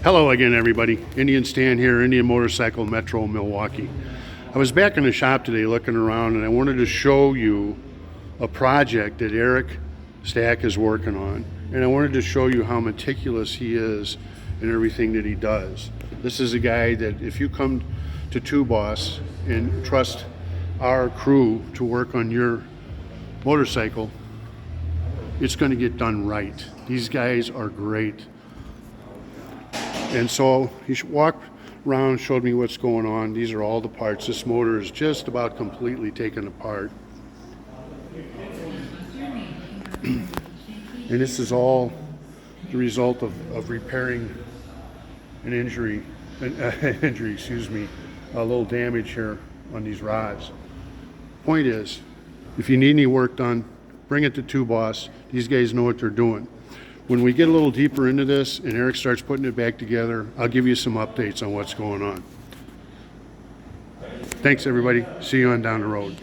Hello again, everybody. Indian Stan here, Indian Motorcycle Metro, Milwaukee. I was back in the shop today looking around, and I wanted to show you a project that Eric Stack is working on. And I wanted to show you how meticulous he is in everything that he does. This is a guy that if you come to Two Boss and trust our crew to work on your motorcycle, it's going to get done right. These guys are great. And so he walked around, showed me what's going on. These are all the parts. This motor is just about completely taken apart. And this is all the result of repairing an injury, a little damage here on these rods. Point is, if you need any work done, bring it to Two Boss. These guys know what they're doing. When we get a little deeper into this and Eric starts putting it back together, I'll give you some updates on what's going on. Thanks, everybody. See you on down the road.